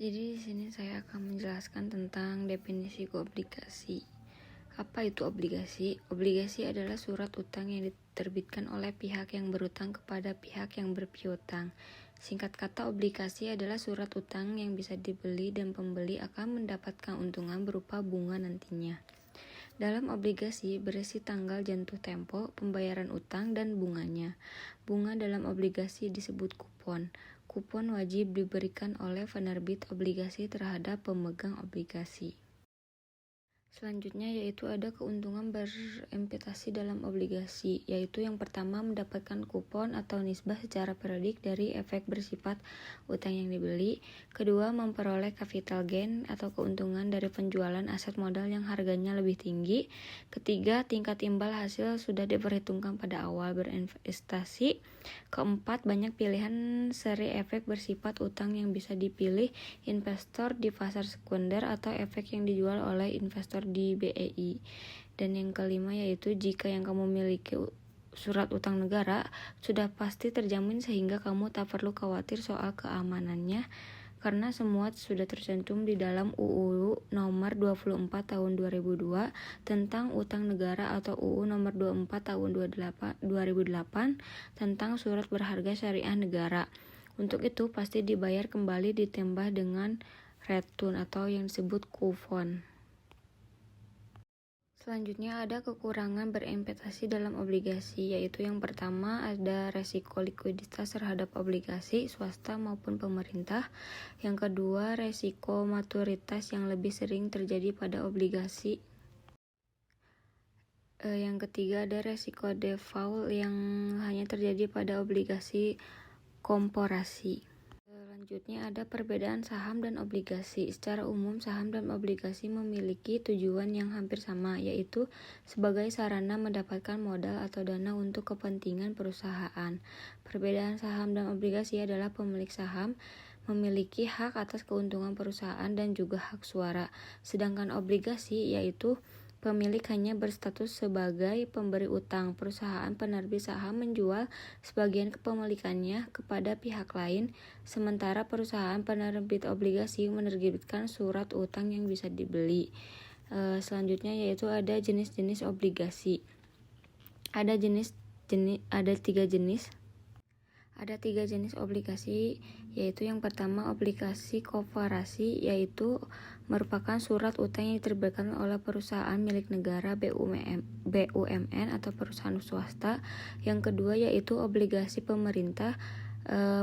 Jadi di sini saya akan menjelaskan tentang definisi obligasi. Apa itu obligasi? Obligasi adalah surat utang yang diterbitkan oleh pihak yang berutang kepada pihak yang berpiutang. Singkat kata, obligasi adalah surat utang yang bisa dibeli dan pembeli akan mendapatkan untungan berupa bunga nantinya. Dalam obligasi berisi tanggal jatuh tempo, pembayaran utang, dan bunganya. Bunga dalam obligasi disebut kupon. Kupon wajib diberikan oleh penerbit obligasi terhadap pemegang obligasi. Selanjutnya yaitu ada keuntungan berinvestasi dalam obligasi, yaitu yang pertama mendapatkan kupon atau nisbah secara periodik dari efek bersifat utang yang dibeli. Kedua, memperoleh capital gain atau keuntungan dari penjualan aset modal yang harganya lebih tinggi. Ketiga, tingkat imbal hasil sudah diperhitungkan pada awal berinvestasi. Keempat, banyak pilihan seri efek bersifat utang yang bisa dipilih investor di pasar sekunder atau efek yang dijual oleh investor di BEI. Dan yang kelima yaitu jika yang kamu miliki surat utang negara sudah pasti terjamin sehingga kamu tak perlu khawatir soal keamanannya karena semua sudah tercantum di dalam UU nomor 24 tahun 2002 tentang utang negara atau UU nomor 24 tahun 2008 tentang surat berharga syariah negara. Untuk itu pasti dibayar kembali ditambah dengan return atau yang disebut kupon. Selanjutnya ada kekurangan berinvestasi dalam obligasi, yaitu yang pertama ada resiko likuiditas terhadap obligasi swasta maupun pemerintah. Yang kedua, resiko maturitas yang lebih sering terjadi pada obligasi. Yang ketiga ada resiko default yang hanya terjadi pada obligasi korporasi. Selanjutnya ada perbedaan saham dan obligasi. Secara umum, saham dan obligasi memiliki tujuan yang hampir sama, yaitu sebagai sarana mendapatkan modal atau dana untuk kepentingan perusahaan. Perbedaan saham dan obligasi adalah pemilik saham memiliki hak atas keuntungan perusahaan dan juga hak suara. Sedangkan obligasi yaitu pemilik hanya berstatus sebagai pemberi utang. Perusahaan penerbit saham menjual sebagian kepemilikannya kepada pihak lain, sementara perusahaan penerbit obligasi menerbitkan surat utang yang bisa dibeli. Selanjutnya yaitu ada jenis-jenis obligasi. Ada tiga jenis obligasi, yaitu yang pertama obligasi korporasi, yaitu merupakan surat utang yang diterbitkan oleh perusahaan milik negara, BUMN atau perusahaan swasta. Yang kedua yaitu obligasi pemerintah,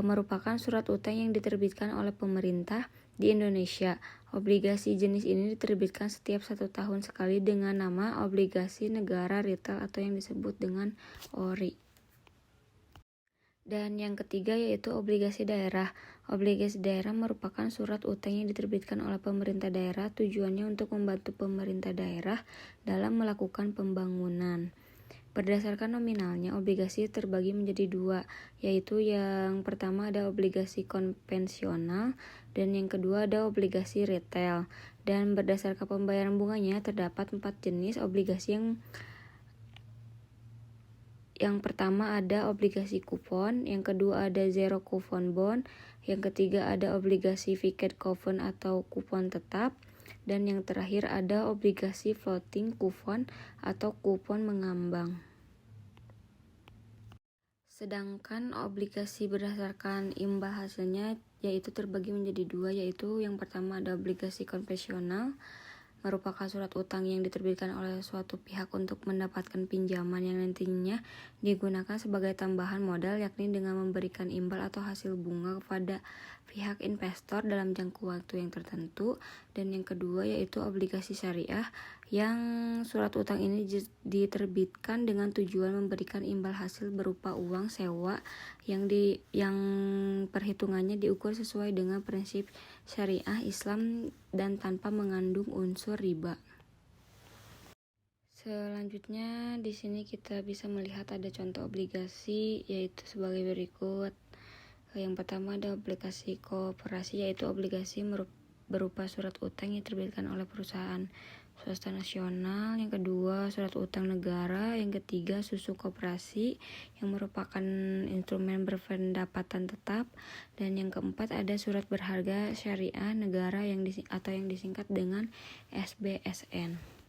merupakan surat utang yang diterbitkan oleh pemerintah di Indonesia. Obligasi jenis ini diterbitkan setiap 1 tahun sekali dengan nama obligasi negara retail atau yang disebut dengan ORI. Dan yang ketiga yaitu obligasi daerah. Obligasi daerah merupakan surat utang yang diterbitkan oleh pemerintah daerah, tujuannya untuk membantu pemerintah daerah dalam melakukan pembangunan. Berdasarkan nominalnya, obligasi terbagi menjadi dua, yaitu yang pertama ada obligasi konvensional dan yang kedua ada obligasi retail. Dan berdasarkan pembayaran bunganya terdapat 4 jenis obligasi yang pertama ada obligasi kupon, yang kedua ada zero coupon bond, yang ketiga ada obligasi fixed coupon atau kupon tetap, dan yang terakhir ada obligasi floating coupon atau kupon mengambang. Sedangkan obligasi berdasarkan imbal hasilnya yaitu terbagi menjadi dua, yaitu yang pertama ada obligasi konvensional, merupakan surat utang yang diterbitkan oleh suatu pihak untuk mendapatkan pinjaman yang nantinya digunakan sebagai tambahan modal, yakni dengan memberikan imbal atau hasil bunga kepada pihak investor dalam jangka waktu yang tertentu. Dan yang kedua yaitu obligasi syariah, yang surat utang ini diterbitkan dengan tujuan memberikan imbal hasil berupa uang sewa yang perhitungannya diukur sesuai dengan prinsip syariah Islam dan tanpa mengandung unsur riba. Selanjutnya di sini kita bisa melihat ada contoh obligasi yaitu sebagai berikut. Yang pertama ada obligasi koperasi, yaitu obligasi berupa surat utang yang diterbitkan oleh perusahaan swasta nasional, yang kedua surat utang negara, yang ketiga susu koperasi yang merupakan instrumen berpendapatan tetap, dan yang keempat ada surat berharga syariah negara yang disingkat dengan SBSN.